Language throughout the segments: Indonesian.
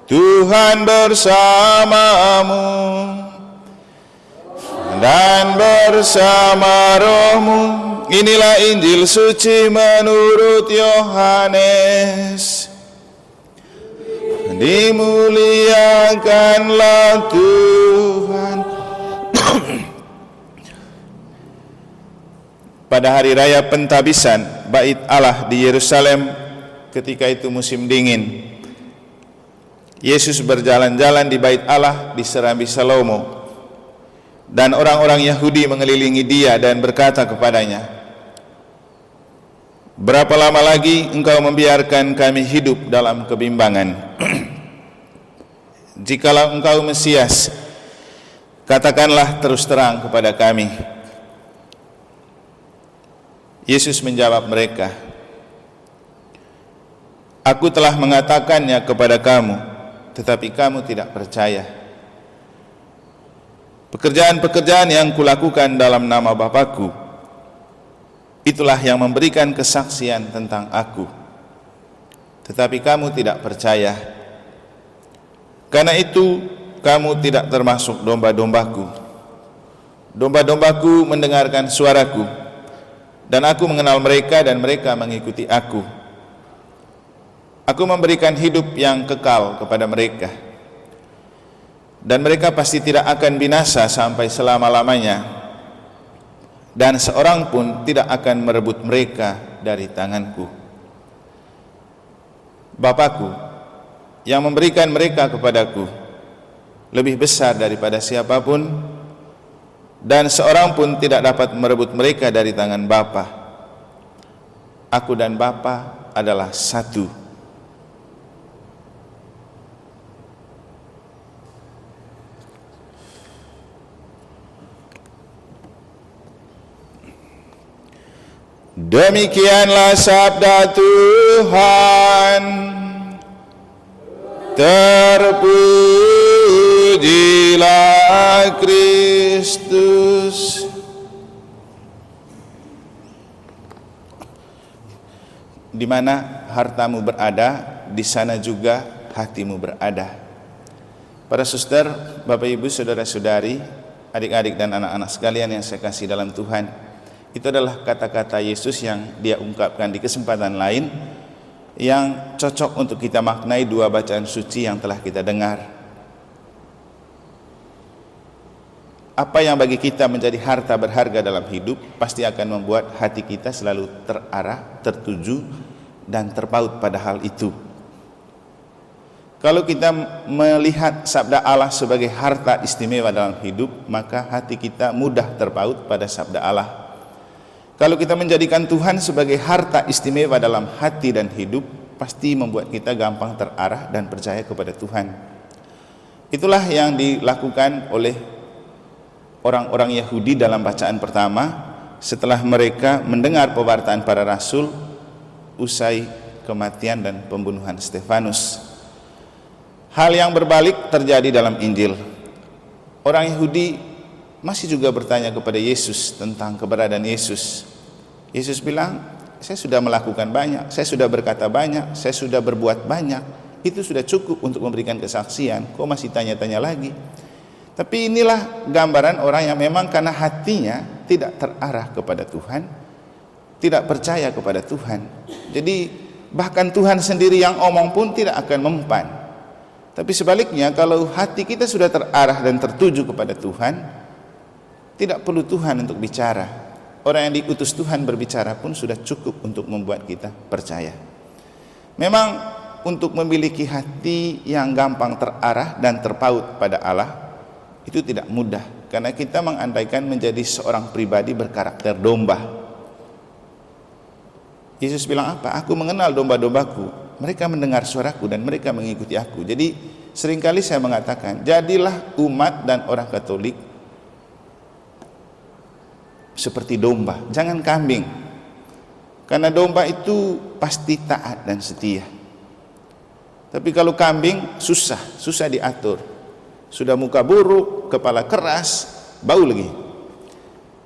Tuhan bersamamu dan bersama rohmu. Inilah Injil suci menurut Yohanes. Dimuliakanlah Tuhan. Pada hari raya Pentabisan Bait Allah di Yerusalem, ketika itu musim dingin, Yesus berjalan-jalan di Bait Allah di Serambi Salomo, dan orang-orang Yahudi mengelilingi dia dan berkata kepadanya, "Berapa lama lagi engkau membiarkan kami hidup dalam kebimbangan? Jikalau engkau Mesias, katakanlah terus terang kepada kami." Yesus menjawab mereka, "Aku telah mengatakannya kepada kamu, tetapi kamu tidak percaya. Pekerjaan-pekerjaan yang kulakukan dalam nama Bapa-Ku, itulah yang memberikan kesaksian tentang Aku. Tetapi kamu tidak percaya. Karena itu kamu tidak termasuk domba-dombaku. Domba-dombaku mendengarkan suaraku, dan Aku mengenal mereka dan mereka mengikuti Aku. Aku memberikan hidup yang kekal kepada mereka, dan mereka pasti tidak akan binasa sampai selama-lamanya, dan seorang pun tidak akan merebut mereka dari tanganku. Bapa-Ku yang memberikan mereka kepadaku lebih besar daripada siapapun, dan seorang pun tidak dapat merebut mereka dari tangan Bapa. Aku dan Bapa adalah satu." Demikianlah sabda Tuhan. Terpujilah Kristus. Di mana hartamu berada, di sana juga hatimu berada. Para suster, Bapak Ibu, saudara-saudari, adik-adik dan anak-anak sekalian yang saya kasih dalam Tuhan, itu adalah kata-kata Yesus yang dia ungkapkan di kesempatan lain, yang cocok untuk kita maknai dua bacaan suci yang telah kita dengar. Apa yang bagi kita menjadi harta berharga dalam hidup pasti akan membuat hati kita selalu terarah, tertuju, dan terpaut pada hal itu. Kalau kita melihat sabda Allah sebagai harta istimewa dalam hidup, maka hati kita mudah terpaut pada sabda Allah. Kalau kita menjadikan Tuhan sebagai harta istimewa dalam hati dan hidup, pasti membuat kita gampang terarah dan percaya kepada Tuhan. Itulah yang dilakukan oleh orang-orang Yahudi dalam bacaan pertama setelah mereka mendengar pewartaan para rasul usai kematian dan pembunuhan Stefanus. Hal yang berbalik terjadi dalam Injil. Orang Yahudi masih juga bertanya kepada Yesus tentang keberadaan Yesus. Yesus bilang, "Saya sudah melakukan banyak, saya sudah berkata banyak, saya sudah berbuat banyak. Itu sudah cukup untuk memberikan kesaksian. Kok masih tanya-tanya lagi?" Tapi inilah gambaran orang yang memang karena hatinya tidak terarah kepada Tuhan, tidak percaya kepada Tuhan. Jadi bahkan Tuhan sendiri yang omong pun tidak akan mempan. Tapi sebaliknya, kalau hati kita sudah terarah dan tertuju kepada Tuhan, tidak perlu Tuhan untuk bicara. Orang yang diutus Tuhan berbicara pun sudah cukup untuk membuat kita percaya. Memang untuk memiliki hati yang gampang terarah dan terpaut pada Allah itu tidak mudah, karena kita mengandaikan menjadi seorang pribadi berkarakter domba. Yesus bilang apa? "Aku mengenal domba-dombaku, mereka mendengar suaraku dan mereka mengikuti aku." Jadi seringkali saya mengatakan, jadilah umat dan orang Katolik seperti domba, jangan kambing. Karena domba itu pasti taat dan setia. Tapi kalau kambing susah diatur. Sudah muka buruk, kepala keras, bau lagi.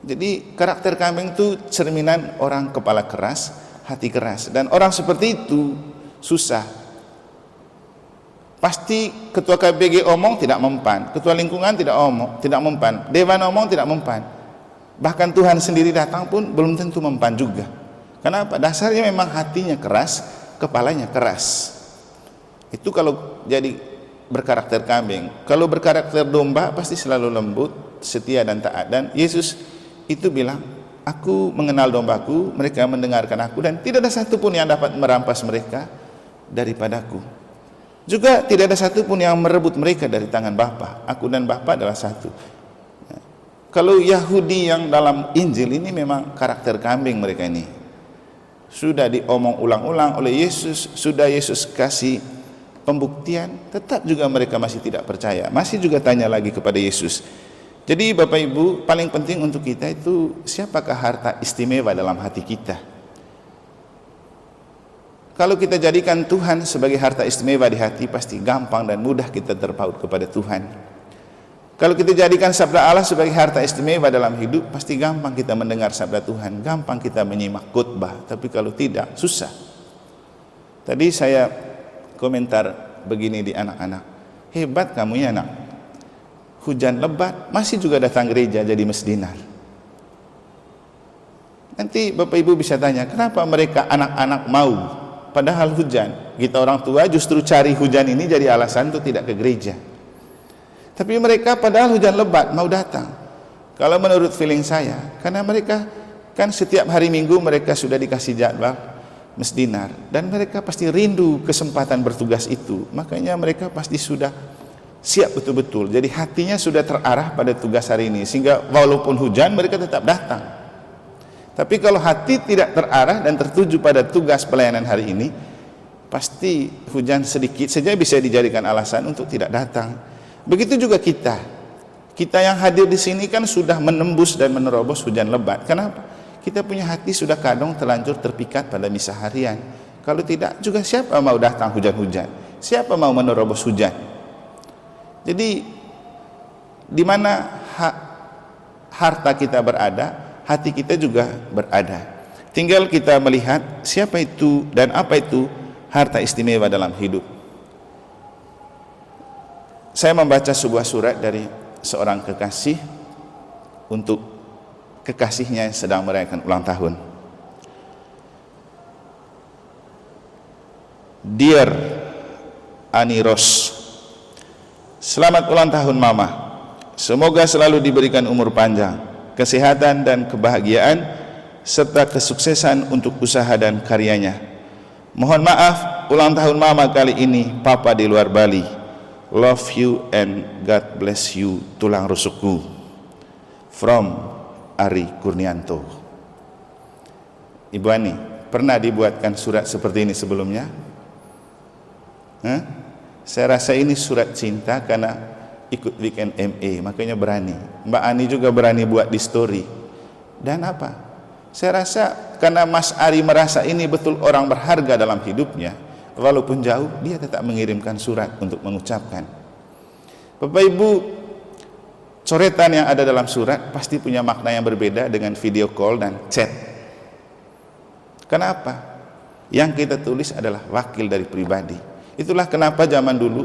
Jadi karakter kambing itu cerminan orang kepala keras, hati keras. Dan orang seperti itu susah Pasti ketua KPG omong tidak mempan, ketua lingkungan tidak mempan, dewan omong tidak mempan. Bahkan Tuhan sendiri datang pun belum tentu mempan juga. Kenapa? Dasarnya memang hatinya keras, kepalanya keras. Itu kalau jadi berkarakter kambing. Kalau berkarakter domba pasti selalu lembut, setia dan taat. Dan Yesus itu bilang, aku mengenal dombaku, mereka mendengarkan aku, dan tidak ada satupun yang dapat merampas mereka daripadaku. Juga tidak ada satupun yang merebut mereka dari tangan Bapa. Aku dan Bapa adalah satu. Kalau Yahudi yang dalam Injil ini memang karakter kambing mereka ini. Sudah diomong ulang-ulang oleh Yesus, sudah Yesus kasih pembuktian, tetap juga mereka masih tidak percaya. Masih juga tanya lagi kepada Yesus. Jadi Bapak Ibu, paling penting untuk kita itu siapakah harta istimewa dalam hati kita. Kalau kita jadikan Tuhan sebagai harta istimewa di hati, pasti gampang dan mudah kita terpaut kepada Tuhan. Kalau kita jadikan sabda Allah sebagai harta istimewa dalam hidup, pasti gampang kita mendengar sabda Tuhan, gampang kita menyimak khotbah. Tapi kalau tidak, susah. Tadi saya komentar begini di anak-anak, hebat kamu ya anak, hujan lebat masih juga datang gereja jadi mesdinar. Nanti Bapak Ibu bisa tanya, kenapa mereka anak-anak mau padahal hujan? Kita orang tua justru cari hujan ini jadi alasan untuk tidak ke gereja. Tapi mereka padahal hujan lebat mau datang. Kalau menurut feeling saya, karena mereka kan setiap hari Minggu mereka sudah dikasih jadwal mesdinar, dan mereka pasti rindu kesempatan bertugas itu. Makanya mereka pasti sudah siap betul-betul. Jadi hatinya sudah terarah pada tugas hari ini, sehingga walaupun hujan mereka tetap datang. Tapi kalau hati tidak terarah dan tertuju pada tugas pelayanan hari ini, pasti hujan sedikit saja bisa dijadikan alasan untuk tidak datang. Begitu juga kita yang hadir di sini kan sudah menembus dan menerobos hujan lebat. Kenapa? Kita punya hati sudah kadang terlanjur terpikat pada misa harian. Kalau tidak juga siapa mau datang hujan-hujan? Siapa mau menerobos hujan? Jadi di mana harta kita berada, hati kita juga berada. Tinggal kita melihat siapa itu dan apa itu harta istimewa dalam hidup. Saya membaca sebuah surat dari seorang kekasih untuk kekasihnya yang sedang merayakan ulang tahun. Dear Ani Ros, selamat ulang tahun Mama. Semoga selalu diberikan umur panjang, kesehatan dan kebahagiaan, serta kesuksesan untuk usaha dan karyanya. Mohon maaf, ulang tahun Mama kali ini Papa di luar Bali. Love you and God bless you, tulang rusukku. From Ari Kurnianto. Ibu Ani, pernah dibuatkan surat seperti ini sebelumnya? Saya rasa ini surat cinta karena ikut weekend MA, makanya berani. Mbak Ani juga berani buat di story. Dan apa? Saya rasa karena Mas Ari merasa ini betul orang berharga dalam hidupnya, walaupun jauh, dia tetap mengirimkan surat untuk mengucapkan. Bapak Ibu, coretan yang ada dalam surat pasti punya makna yang berbeda dengan video call dan chat. Kenapa? Yang kita tulis adalah wakil dari pribadi. Itulah kenapa zaman dulu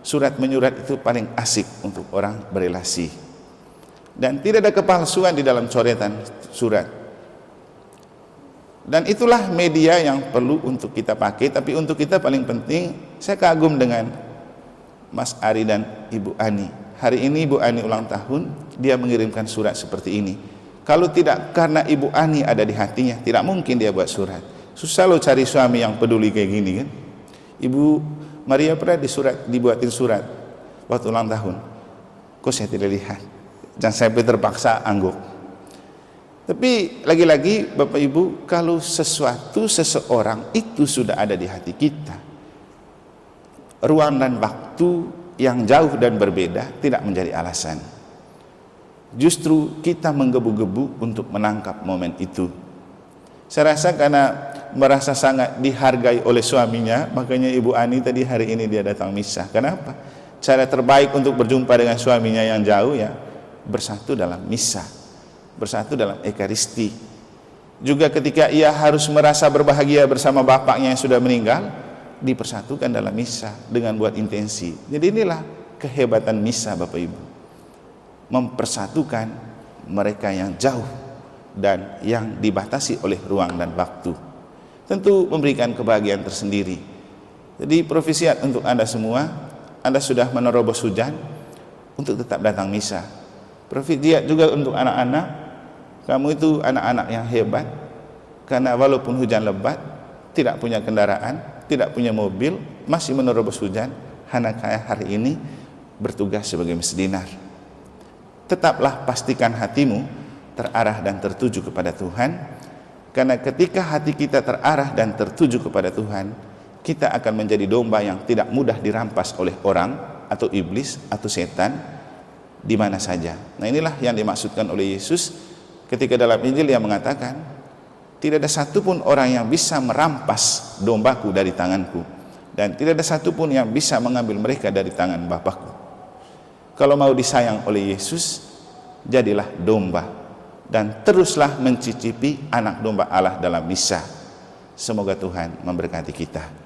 surat menyurat itu paling asik untuk orang berelasi. Dan tidak ada kepalsuan di dalam coretan surat. Dan itulah media yang perlu untuk kita pakai. Tapi untuk kita paling penting, saya kagum dengan Mas Ari dan Ibu Ani. Hari ini Ibu Ani ulang tahun, dia mengirimkan surat seperti ini. Kalau tidak karena Ibu Ani ada di hatinya, tidak mungkin dia buat surat. Susah loh cari suami yang peduli kayak gini kan. Ibu Maria pernah dibuatin surat waktu ulang tahun. Kok saya tidak lihat? Dan sampai terpaksa angguk. Tapi lagi-lagi Bapak Ibu, kalau seseorang itu sudah ada di hati kita, ruang dan waktu yang jauh dan berbeda tidak menjadi alasan. Justru kita menggebu-gebu untuk menangkap momen itu. Saya rasa karena merasa sangat dihargai oleh suaminya, makanya Ibu Ani tadi hari ini dia datang misa. Kenapa? Cara terbaik untuk berjumpa dengan suaminya yang jauh ya bersatu dalam misa, bersatu dalam ekaristi. Juga ketika ia harus merasa berbahagia bersama bapaknya yang sudah meninggal, dipersatukan dalam misa dengan buat intensi. Jadi inilah kehebatan misa Bapak Ibu, mempersatukan mereka yang jauh dan yang dibatasi oleh ruang dan waktu. Tentu memberikan kebahagiaan tersendiri. Jadi profesiat untuk Anda semua, Anda sudah menerobos hujan untuk tetap datang misa. Profesiat juga untuk anak-anak, kamu itu anak-anak yang hebat, karena walaupun hujan lebat, tidak punya kendaraan, tidak punya mobil, masih menerobos hujan, anak-anak hari ini bertugas sebagai misdinar. Tetaplah pastikan hatimu terarah dan tertuju kepada Tuhan, karena ketika hati kita terarah dan tertuju kepada Tuhan, kita akan menjadi domba yang tidak mudah dirampas oleh orang atau iblis atau setan di mana saja. Nah, inilah yang dimaksudkan oleh Yesus ketika dalam Injil yang mengatakan, tidak ada satupun orang yang bisa merampas dombaku dari tanganku, dan tidak ada satupun yang bisa mengambil mereka dari tangan Bapakku. Kalau mau disayang oleh Yesus, jadilah domba dan teruslah mencicipi anak domba Allah dalam misa. Semoga Tuhan memberkati kita.